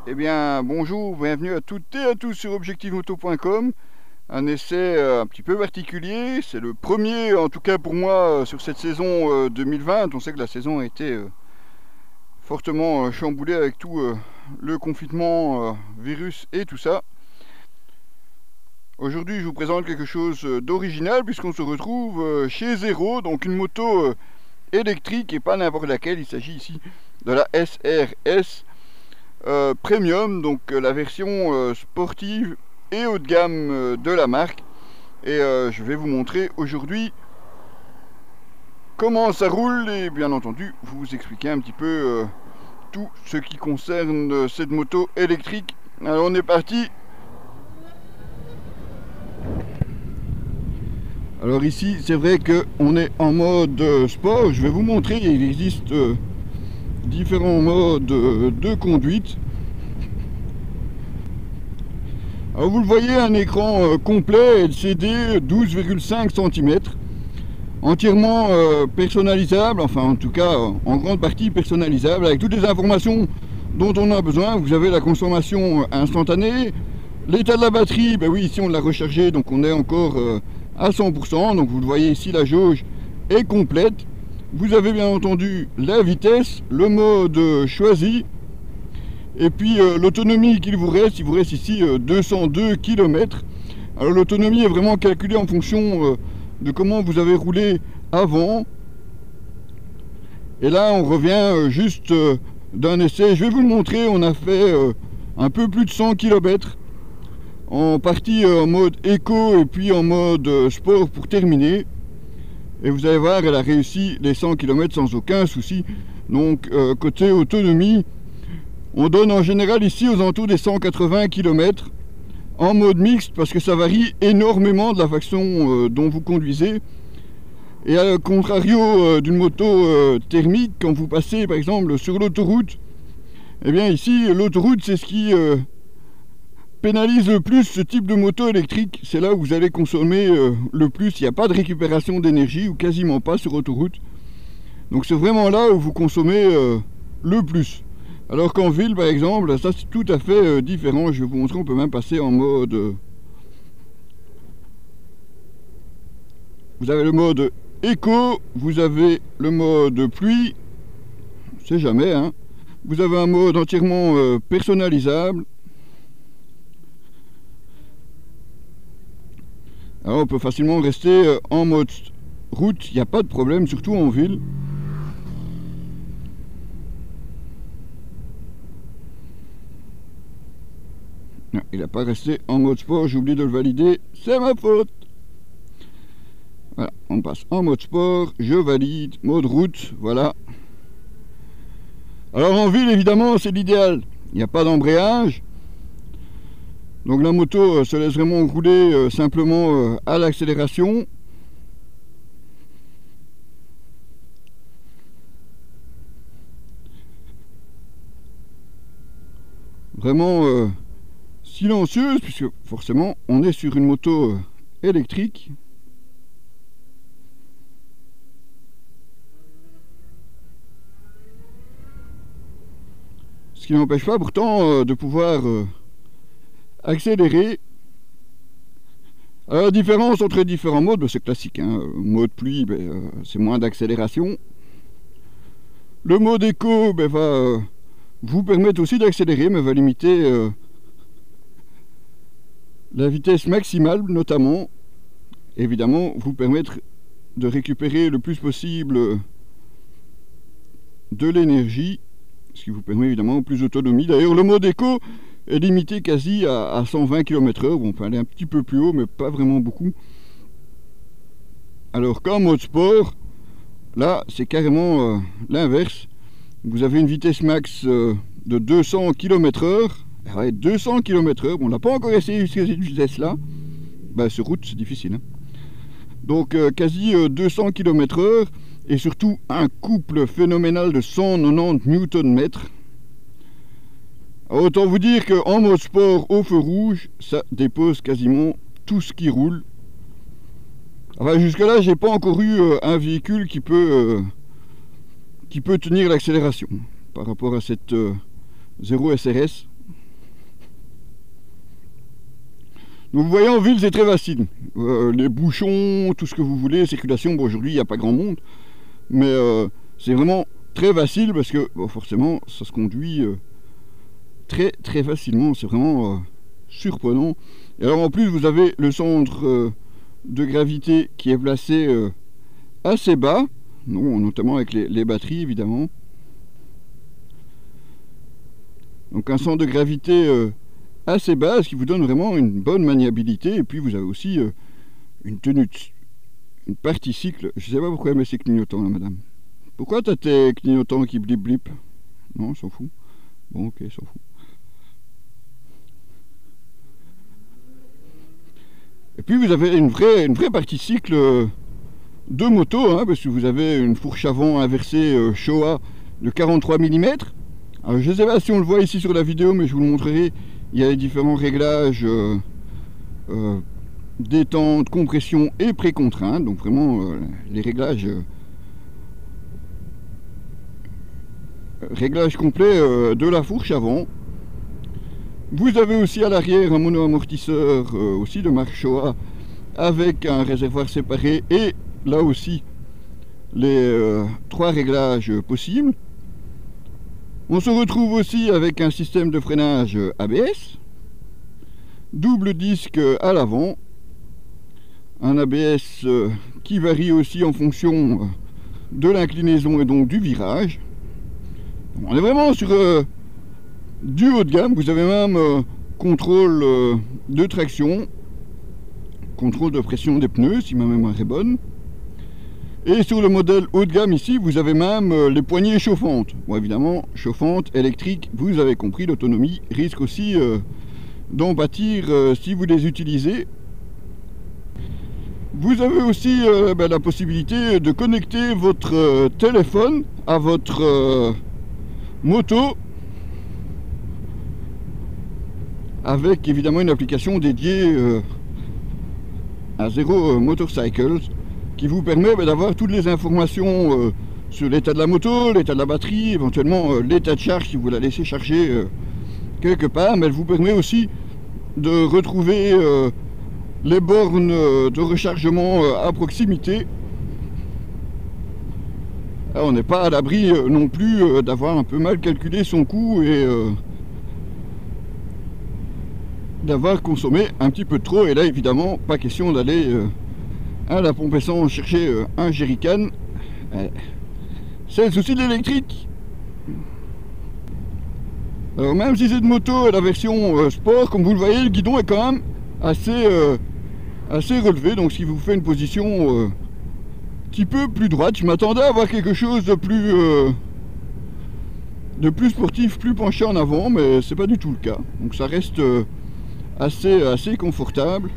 Eh bien, bonjour, bienvenue à toutes et à tous sur objectivemoto.com. Un essai un petit peu particulier, c'est le premier, en tout cas pour moi, sur cette saison 2020. On sait que la saison a été fortement chamboulée avec tout le confinement, virus et tout ça. Aujourd'hui, je vous présente quelque chose d'original puisqu'on se retrouve chez Zero, donc une moto électrique et pas n'importe laquelle. Il s'agit ici de la SRS Premium, donc la version sportive et haut de gamme de la marque. Et je vais vous montrer aujourd'hui comment ça roule et bien entendu vous expliquer un petit peu tout ce qui concerne cette moto électrique. Alors on est parti. Alors ici c'est vrai qu'on est en mode sport. Je vais vous montrer, il existe différents modes de conduite. Alors vous le voyez, un écran complet LCD 12,5 cm, entièrement personnalisable, enfin en tout cas en grande partie personnalisable, avec toutes les informations dont on a besoin. Vous avez la consommation instantanée, l'état de la batterie, ben oui, ici on l'a rechargé, donc on est encore à 100%, donc vous le voyez ici, la jauge est complète. Vous avez bien entendu la vitesse, le mode choisi, et puis l'autonomie qu'il vous reste, il vous reste ici 202 km. Alors l'autonomie est vraiment calculée en fonction de comment vous avez roulé avant. Et là on revient juste d'un essai, je vais vous le montrer. On a fait un peu plus de 100 km, en partie en mode éco et puis en mode sport pour terminer. Et vous allez voir, elle a réussi les 100 km sans aucun souci. Donc côté autonomie, on donne en général ici aux alentours des 180 km en mode mixte, parce que ça varie énormément de la façon dont vous conduisez. Et à contrario d'une moto thermique, quand vous passez par exemple sur l'autoroute, eh bien ici l'autoroute c'est ce qui pénalise le plus ce type de moto électrique. C'est là où vous allez consommer le plus. Il n'y a pas de récupération d'énergie, ou quasiment pas sur autoroute. Donc c'est vraiment là où vous consommez le plus. Alors qu'en ville par exemple, ça c'est tout à fait différent. Je vais vous montrer, on peut même passer en mode... Vous avez le mode éco, vous avez le mode pluie, on sait jamais, hein. Vous avez un mode entièrement personnalisable. Alors on peut facilement rester en mode route, il n'y a pas de problème, surtout en ville. Non, il n'a pas resté en mode sport, j'ai oublié de le valider, c'est ma faute. Voilà, on passe en mode sport, je valide, mode route, voilà. Alors en ville évidemment c'est l'idéal, il n'y a pas d'embrayage. Donc la moto se laisse vraiment rouler simplement à l'accélération. Vraiment silencieuse, puisque forcément on est sur une moto électrique. Ce qui n'empêche pas pourtant de pouvoir accélérer. Alors, la différence entre les différents modes, ben, c'est classique, hein. Mode pluie, ben, c'est moins d'accélération. Le mode éco ben, va vous permettre aussi d'accélérer, mais va limiter la vitesse maximale notamment. Évidemment, vous permettre de récupérer le plus possible de l'énergie, ce qui vous permet évidemment plus d'autonomie. D'ailleurs, le mode éco est limité quasi à 120 km/h. Bon, on peut aller un petit peu plus haut, mais pas vraiment beaucoup. Alors qu'en mode sport, là, c'est carrément l'inverse. Vous avez une vitesse max de 200 km/h. Ouais, 200 km/h. Bon, on n'a pas encore essayé jusqu'à cette vitesse-là. Ben, sur route, c'est difficile, hein. Donc, quasi 200 km/h. Et surtout, un couple phénoménal de 190 Nm. Autant vous dire qu'en mode sport au feu rouge, ça dépose quasiment tout ce qui roule. Enfin, jusque là, j'ai pas encore eu un véhicule qui peut tenir l'accélération par rapport à cette Zero SRS. Donc vous voyez, en ville c'est très facile. Les bouchons, tout ce que vous voulez, circulation, bon aujourd'hui il n'y a pas grand monde, mais c'est vraiment très facile parce que bon, forcément ça se conduit très très facilement, c'est vraiment surprenant. Et alors en plus vous avez le centre de gravité qui est placé assez bas, notamment avec les batteries évidemment. Donc un centre de gravité assez bas, ce qui vous donne vraiment une bonne maniabilité. Et puis vous avez aussi une tenue, une partie cycle. Je sais pas pourquoi elle met ses clignotants là, madame. Pourquoi t'as tes clignotants qui blip blip? Non, s'en fout. Bon, ok, s'en fout. Et puis vous avez une vraie partie cycle de moto, hein, parce que vous avez une fourche avant inversée Showa de 43 mm. Alors, je ne sais pas si on le voit ici sur la vidéo, mais je vous le montrerai. Il y a les différents réglages détente, compression et pré-contrainte. Donc vraiment les réglages complet de la fourche avant. Vous avez aussi à l'arrière un mono-amortisseur aussi de marque Showa avec un réservoir séparé et là aussi les 3 réglages possibles. On se retrouve aussi avec un système de freinage ABS, double disque à l'avant, un ABS qui varie aussi en fonction de l'inclinaison et donc du virage. On est vraiment sur du haut de gamme. Vous avez même contrôle de traction, contrôle de pression des pneus si ma mémoire est bonne. Et sur le modèle haut de gamme ici, vous avez même les poignées chauffantes. Bon, évidemment, chauffantes, électriques, vous avez compris, l'autonomie risque aussi d'en pâtir si vous les utilisez. Vous avez aussi la possibilité de connecter votre téléphone à votre moto avec évidemment une application dédiée à Zero Motorcycles qui vous permet d'avoir toutes les informations sur l'état de la moto, l'état de la batterie, éventuellement l'état de charge si vous la laissez charger quelque part, mais elle vous permet aussi de retrouver les bornes de rechargement à proximité. Alors, on n'est pas à l'abri non plus d'avoir un peu mal calculé son coût et d'avoir consommé un petit peu de trop. Et là évidemment pas question d'aller à la pompe essence chercher un jerrycan. C'est le souci de l'électrique. Alors même si c'est de moto, la version sport, comme vous le voyez, le guidon est quand même assez relevé, donc ce qui vous fait une position un petit peu plus droite. Je m'attendais à avoir quelque chose de plus sportif, plus penché en avant, mais c'est pas du tout le cas. Donc ça reste assez confortable.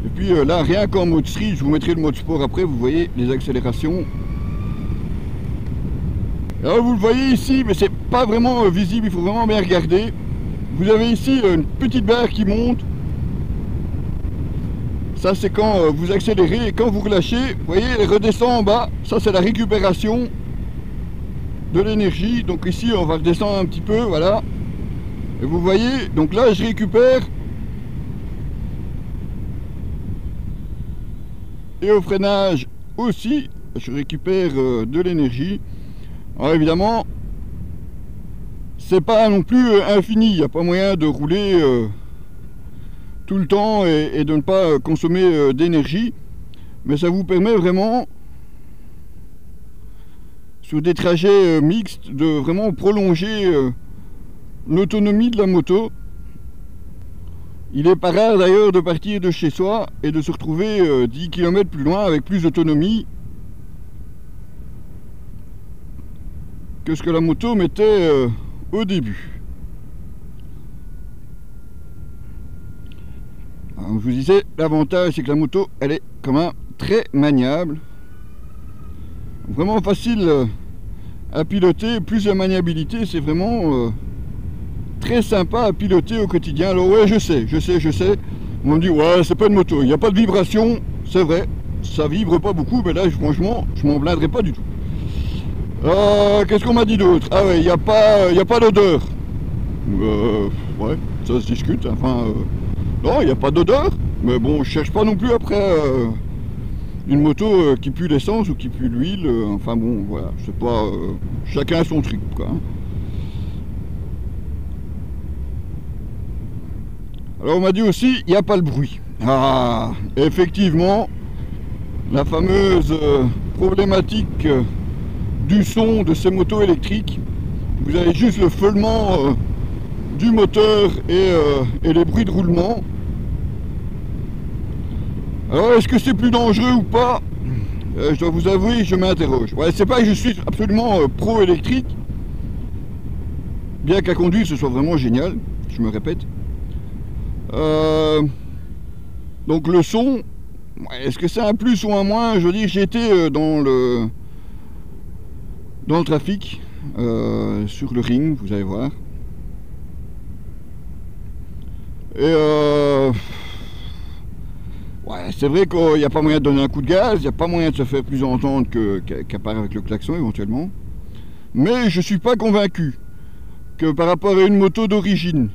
Et puis là, rien qu'en mode street, je vous mettrai le mode sport après, vous voyez les accélérations. Alors vous le voyez ici, mais c'est pas vraiment visible, il faut vraiment bien regarder. Vous avez ici une petite barre qui monte. Ça c'est quand vous accélérez et quand vous relâchez, vous voyez, elle redescend en bas. Ça c'est la récupération de l'énergie. Donc ici on va redescendre un petit peu, voilà. Et vous voyez, donc là je récupère. Et au freinage aussi, je récupère de l'énergie. Alors évidemment, c'est pas non plus infini, il n'y a pas moyen de rouler tout le temps et de ne pas consommer d'énergie, mais ça vous permet vraiment, sur des trajets mixtes, de vraiment prolonger l'autonomie de la moto. Il est pas rare d'ailleurs de partir de chez soi et de se retrouver 10 km plus loin avec plus d'autonomie que ce que la moto mettait au début. Alors, je vous disais, l'avantage c'est que la moto elle est quand même très maniable, vraiment facile à piloter. Plus la maniabilité, c'est vraiment très sympa à piloter au quotidien. Alors ouais, je sais, on me dit ouais c'est pas une moto, il n'y a pas de vibration, c'est vrai, ça vibre pas beaucoup, mais là franchement je m'en plaindrai pas du tout. Qu'est-ce qu'on m'a dit d'autre? Ah ouais, il n'y a pas d'odeur. Ouais, ça se discute. Enfin, non, il n'y a pas d'odeur. Mais bon, je cherche pas non plus après une moto qui pue l'essence ou qui pue l'huile. Enfin bon, voilà, c'est pas... chacun son truc, quoi. Hein. Alors on m'a dit aussi, il n'y a pas le bruit. Ah, effectivement, la fameuse problématique du son de ces motos électriques. Vous avez juste le feulement du moteur et les bruits de roulement. Alors est-ce que c'est plus dangereux ou pas? Je dois vous avouer, je m'interroge. Ouais, c'est pas que je suis absolument pro-électrique, bien qu'à conduire ce soit vraiment génial, je me répète. Donc le son, est-ce que c'est un plus ou un moins? Je veux dire, j'ai été dans le trafic, sur le ring, vous allez voir. Et ouais, c'est vrai qu'il n'y a pas moyen de donner un coup de gaz, il n'y a pas moyen de se faire plus entendre qu'à part avec le klaxon éventuellement. Mais je suis pas convaincu que par rapport à une moto d'origine,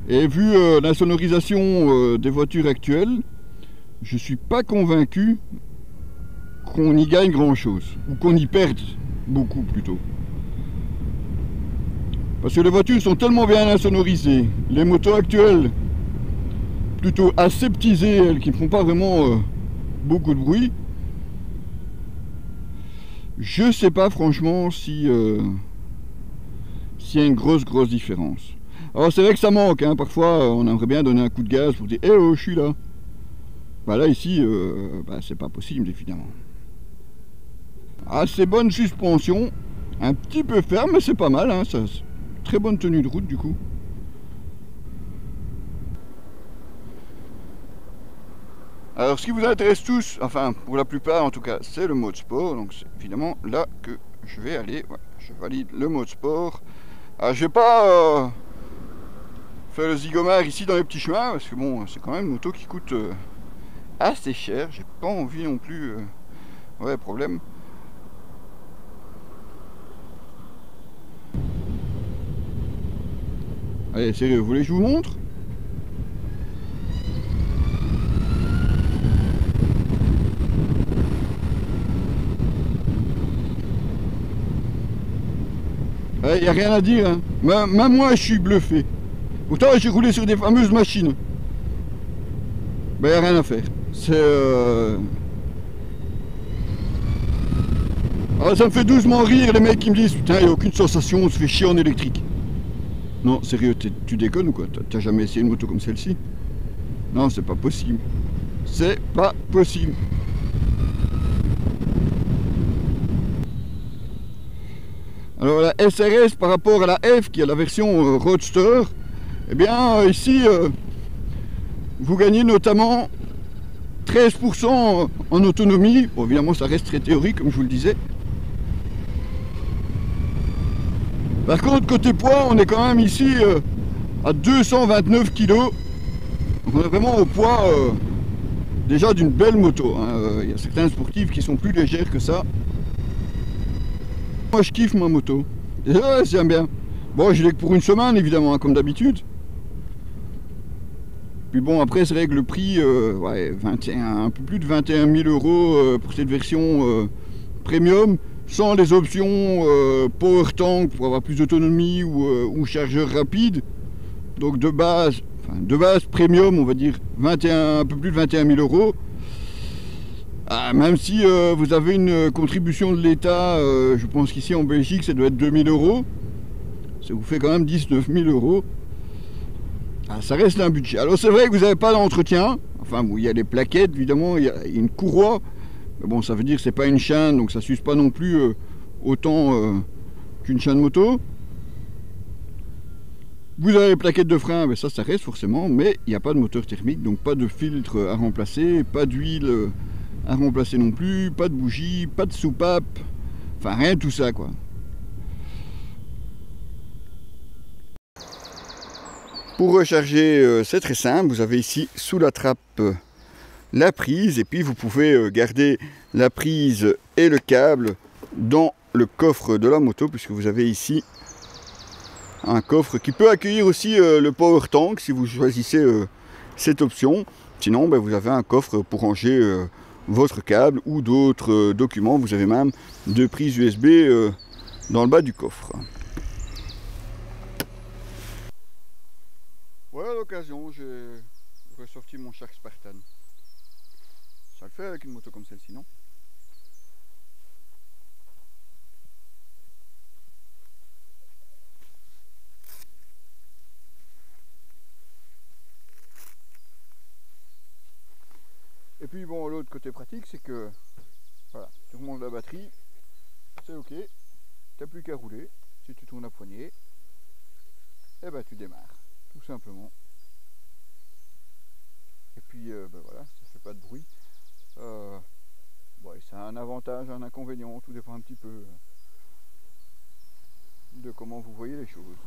et vu l'insonorisation des voitures actuelles, je suis pas convaincu qu'on y gagne grand chose, ou qu'on y perde beaucoup plutôt. Parce que les voitures sont tellement bien insonorisées, les motos actuelles plutôt aseptisées, elles qui ne font pas vraiment beaucoup de bruit. Je sais pas franchement si s'il y a une grosse différence. Alors c'est vrai que ça manque, hein. Parfois on aimerait bien donner un coup de gaz pour dire « Eh oh, je suis là !» Bah là ici, c'est pas possible évidemment. Assez bonne suspension, un petit peu ferme mais c'est pas mal, hein. Ça, très bonne tenue de route du coup. Alors ce qui vous intéresse tous, enfin pour la plupart en tout cas, c'est le mode sport. Donc c'est évidemment là que je vais aller. Voilà, je valide le mode sport. Alors je vais pas faire le zigomar ici dans les petits chemins, parce que bon, c'est quand même une moto qui coûte assez cher. J'ai pas envie non plus... ouais, problème. Allez, sérieux, vous voulez que je vous montre? Il n'y a rien à dire, hein. Même moi je suis bluffé. Pourtant j'ai roulé sur des fameuses machines. Ben il n'y a rien à faire. C'est... Alors ça me fait doucement rire les mecs qui me disent putain il n'y a aucune sensation, on se fait chier en électrique. Non sérieux, tu déconnes ou quoi? T'as jamais essayé une moto comme celle-ci? Non, c'est pas possible. C'est pas possible. Alors la SRS par rapport à la F qui est la version Roadster, eh bien ici vous gagnez notamment 13% en autonomie. Bon, évidemment ça reste très théorique comme je vous le disais. Par contre côté poids on est quand même ici à 229 kg. On est vraiment au poids déjà d'une belle moto, hein. Y a certains sportifs qui sont plus légers que ça. Moi je kiffe ma moto. Ouais, j'aime bien. Bon, je l'ai que pour une semaine évidemment, hein, comme d'habitude. Puis bon, après c'est vrai que le prix, ouais, un peu plus de 21 000 € pour cette version premium, sans les options power tank pour avoir plus d'autonomie ou chargeur rapide. Donc de base premium, on va dire un peu plus de 21 000 €. Ah, même si vous avez une contribution de l'État, je pense qu'ici en Belgique ça doit être 2 000 €. Ça vous fait quand même 19 000 €. Ah, ça reste un budget. Alors c'est vrai que vous n'avez pas d'entretien. Enfin bon, il y a les plaquettes évidemment, il y a une courroie. Mais bon, ça veut dire que c'est pas une chaîne, donc ça s'use pas non plus autant qu'une chaîne moto. Vous avez les plaquettes de frein, mais ça reste forcément. Mais il n'y a pas de moteur thermique, donc pas de filtre à remplacer, pas d'huile à remplacer non plus, pas de bougie, pas de soupape, enfin rien de tout ça quoi. Pour recharger, c'est très simple, vous avez ici sous la trappe la prise et puis vous pouvez garder la prise et le câble dans le coffre de la moto puisque vous avez ici Un coffre qui peut accueillir aussi le power tank si vous choisissez cette option. Sinon, ben, vous avez un coffre pour ranger votre câble ou d'autres documents. Vous avez même 2 prises USB dans le bas du coffre. Voilà l'occasion, j'ai ressorti mon Shark Spartan. Ça le fait avec une moto comme celle-ci, non? Et puis bon, l'autre côté pratique, c'est que voilà, tu remontes la batterie, c'est ok, t'as plus qu'à rouler. Si tu tournes la poignée, et ben tu démarres, tout simplement. Et puis ben voilà, ça fait pas de bruit. Bon, c'est un avantage, un inconvénient, tout dépend un petit peu de comment vous voyez les choses.